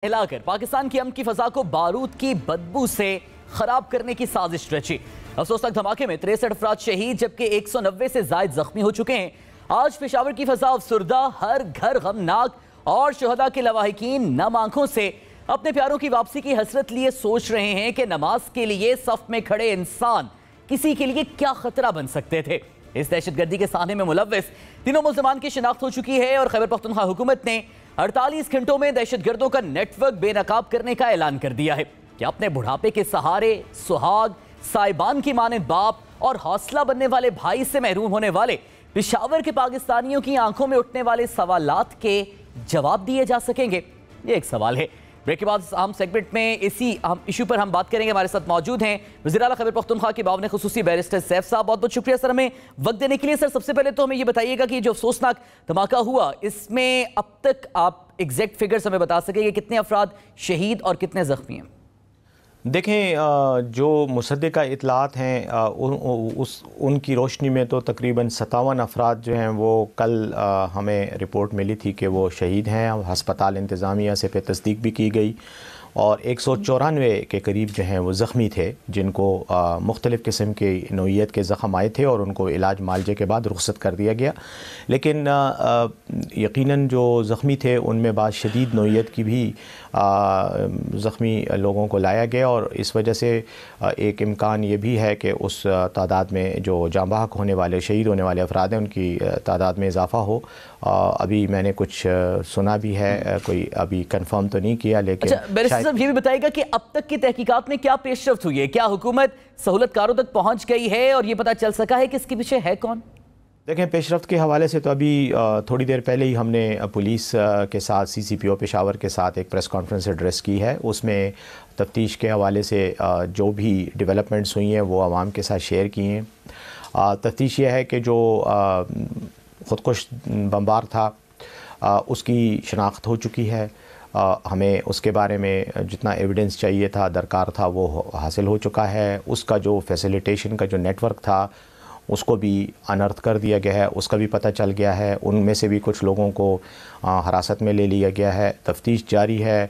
हिलाकर पाकिस्तान की अमन की फजा को बारूद की बदबू से खराब करने की साजिश रची। अफसोसनाक धमाके में 63 अफराद शहीद जबकि 190 से जायद जख्मी हो चुके हैं। आज पेशावर की फजा अफसुर्दा, हर घर गमनाक और शुहदा के लवाहिकीन नम आंखों से अपने प्यारों की वापसी की हसरत लिए सोच रहे हैं कि नमाज के लिए सफ में खड़े इंसान किसी के लिए क्या खतरा बन सकते थे। इस दहशतगर्दी के साने में मुलव्विस तीनों मुल्ज़मान की शिनाख्त हो चुकी है और खैबर पख्तूनख्वा हुकूमत ने 48 घंटों में दहशतगर्दों का नेटवर्क बेनकाब करने का ऐलान कर दिया है कि अपने बुढ़ापे के सहारे सुहाग, साहिबान की माने बाप और हौसला बनने वाले भाई से महरूम होने वाले पेशावर के पाकिस्तानियों की आंखों में उठने वाले सवालात के जवाब दिए जा सकेंगे। ये एक सवाल है। ब्रेक के बाद आम सेगमेंट में इसी इशू पर हम बात करेंगे। हमारे साथ मौजूद हैं वज़ीर आला खैबर पख्तूनख्वा के बावने खुसूसी बैरिस्टर सैफ साहब। बहुत बहुत शुक्रिया सर हमें वक्त देने के लिए। सर सबसे पहले तो हमें ये बताइएगा कि जो अफसोसनाक धमाका हुआ इसमें अब तक आप एग्जैक्ट फिगर्स हमें बता सकेंगे, कितने अफराद शहीद और कितने ज़ख्मी हैं? देखें, जो मुसद्दिका इतलात हैं उनकी रोशनी में तो तकरीबन 57 अफराद जो हैं वो कल हमें रिपोर्ट मिली थी कि वो शहीद हैं। हस्पताल इंतज़ामिया से पे तस्दीक भी की गई और 194 के करीब जो हैं वो ज़ख्मी थे, जिनको मुख्तलिफ़ किस्म के नोयत के ज़ख़म आए थे और उनको इलाज मालजे के बाद रुखसत कर दिया गया। लेकिन यकीनन जो ज़ख्मी थे उनमें बाद शदीद नोयत की भी ज़ख्मी लोगों को लाया गया और इस वजह से एक इम्कान ये भी है कि उस तादाद में जो जाँ बहक होने वाले, शहीद होने वाले अफराद हैं उनकी तादाद में इजाफ़ा हो। अभी मैंने कुछ सुना भी है, कोई अभी कंफर्म तो नहीं किया, लेकिन बैरिस्टर साहब ये भी बताइएगा कि अब तक की तहकीकात में क्या पेशरफ्त हुई है? क्या हुकूमत सहूलतकारों तक पहुंच गई है और ये पता चल सका है कि इसके पीछे है कौन? देखें, पेशरफ्त के हवाले से तो अभी थोड़ी देर पहले ही हमने पुलिस के साथ CCPO पेशावर के साथ एक प्रेस कॉन्फ्रेंस एड्रेस की है। उसमें तफ्तीश के हवाले से जो भी डेवलपमेंट्स हुई हैं वो आवाम के साथ शेयर की हैं। तफ्तीश ये है कि जो ख़ुदकुश बमबार था उसकी शनाख्त हो चुकी है। हमें उसके बारे में जितना एविडेंस चाहिए था, दरकार था, वो हासिल हो चुका है। उसका जो फैसिलिटेशन का जो नेटवर्क था उसको भी अनर्थ कर दिया गया है, उसका भी पता चल गया है। उनमें से भी कुछ लोगों को हिरासत में ले लिया गया है। तफ्तीश जारी है।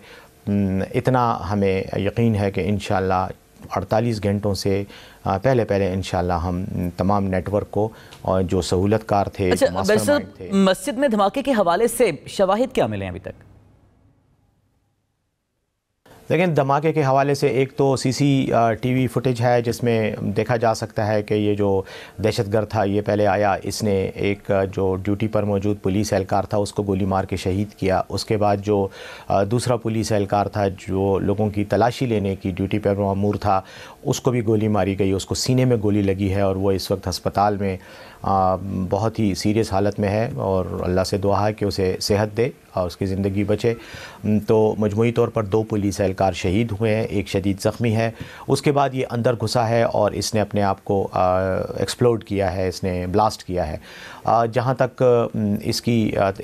इतना हमें यकीन है कि इंशाअल्लाह 48 घंटों से पहले इंशाअल्लाह हम तमाम नेटवर्क को और जो सहूलतकार थे, मास्टरमाइंड थे। मस्जिद में धमाके के हवाले से शवाहिद क्या मिले हैं अभी तक? लेकिन धमाके के हवाले से एक तो CCTV फुटेज है जिसमें देखा जा सकता है कि ये जो दहशतगर्द था ये पहले आया, इसने एक जो ड्यूटी पर मौजूद पुलिस एहलकार था उसको गोली मार के शहीद किया। उसके बाद जो दूसरा पुलिस एहलकार था जो लोगों की तलाशी लेने की ड्यूटी पर मामूर था उसको भी गोली मारी गई, उसको सीने में गोली लगी है और वो इस वक्त हस्पताल में बहुत ही सीरियस हालत में है और अल्लाह से दुआ है कि उसे सेहत दे और उसकी ज़िंदगी बचे। तो मजमूई तौर पर 2 पुलिस एहलकार शहीद हुए हैं, एक शदीद ज़ख्मी है। उसके बाद ये अंदर घुसा है और इसने अपने आप को एक्सप्लोड किया है, इसने ब्लास्ट किया है। जहाँ तक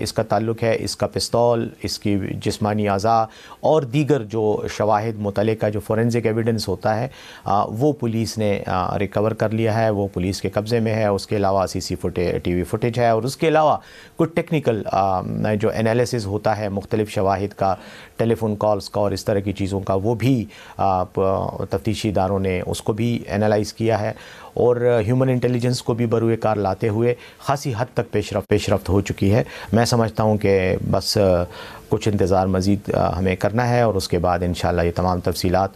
इसका ताल्लुक़ है, इसका पिस्तौल, इसकी जिस्मानी अज़ा और दीगर जो शवाहिद मुतले का जो फोरेंसिक एविडेंस होता है वो पुलिस ने रिकवर कर लिया है, वो पुलिस के कब्ज़े में है। उसके अलावा CCTV फुटेज है और उसके अलावा कुछ टेक्निकल जो एनालिसिस होता है मुख्तलिफ़ शवाहिद का, टेलीफोन कॉल्स का और इस तरह की चीज़ों का, वो भी तफ्तीशी इदारों ने उसको भी एनालाइज़ किया है और ह्यूमन इंटेलिजेंस को भी बरूए कार लाते हुए ख़ासी हद तक पेशरफ्त हो चुकी है। मैं समझता हूँ कि बस कुछ इंतज़ार मज़ीद हमें करना है और उसके बाद इंशाअल्लाह ये तमाम तफसीलात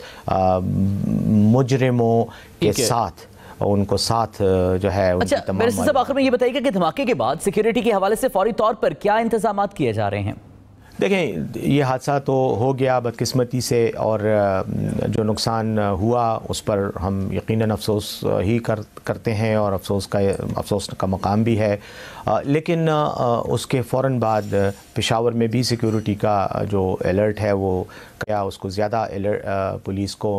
मुजरिमों के साथ उनको साथ जो है। अच्छा बैरिस्टर साहब, आखिर में ये बताइएगा कि धमाके के बाद सिक्योरिटी के हवाले से फौरी तौर पर क्या इंतजामात किए जा रहे हैं? देखें, ये हादसा तो हो गया बदकिस्मती से और जो नुकसान हुआ उस पर हम यकीनन अफसोस ही करते हैं और अफसोस का मकाम भी है। लेकिन उसके फ़ौरन बाद पेशावर में भी सिक्योरिटी का जो अलर्ट है वो क्या उसको ज़्यादा पुलिस को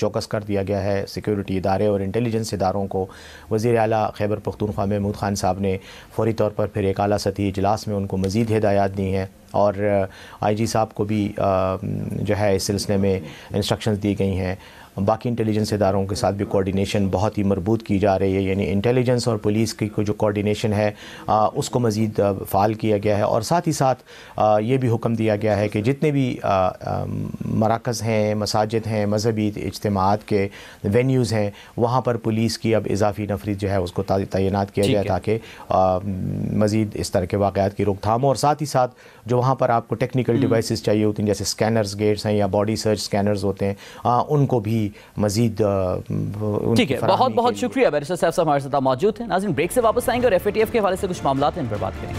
चौकस कर दिया गया है। सिक्योरिटी इदारे और इंटेलिजेंस इदारों को वज़ीर आला खैबर पख्तूनख्वा महमूद खान साहब ने फ़ौरी तौर पर फिर एक आला सतही इजलास में उनको मज़ीद हिदायत दी हैं और IG साहब को भी जो है इस सिलसिले में इंस्ट्रक्शंस दी गई हैं। باقی انٹیلیجنس اداروں کے ساتھ بھی کوارڈینیشن بہت ہی مربوط کی جا رہی ہے، یعنی انٹیلیجنس اور پولیس کی جو کوارڈینیشن ہے اس کو مزید فعال کیا گیا ہے، اور ساتھ ہی ساتھ یہ بھی حکم دیا گیا ہے کہ جتنے بھی مراکز ہیں، مساجد ہیں، مذہبی اجتماعات کے وینیوز ہیں، وہاں پر پولیس کی اب اضافی نفری جو ہے اس کو تعینات کیا جائے تاکہ مزید اس طرح کے واقعات کی روک تھام ہو، اور ساتھ ہی ساتھ جو وہاں پر آپ کو ٹیکنیکل ڈیوائسز چاہیے ہوتی ہیں جیسے اسکینرز گیٹس ہیں یا باڈی سرچ اسکینرز ہوتے ہیں، ان کو بھی مزید ٹھیک ہے۔ بہت بہت شکریہ بیرسٹر سیف صاحب ہمارے ساتھ موجود ہیں۔ ناظرین بریک سے واپس آئیں گے اور FATF کے حوالے سے کچھ معاملات ہیں ان پر بات کریں گے۔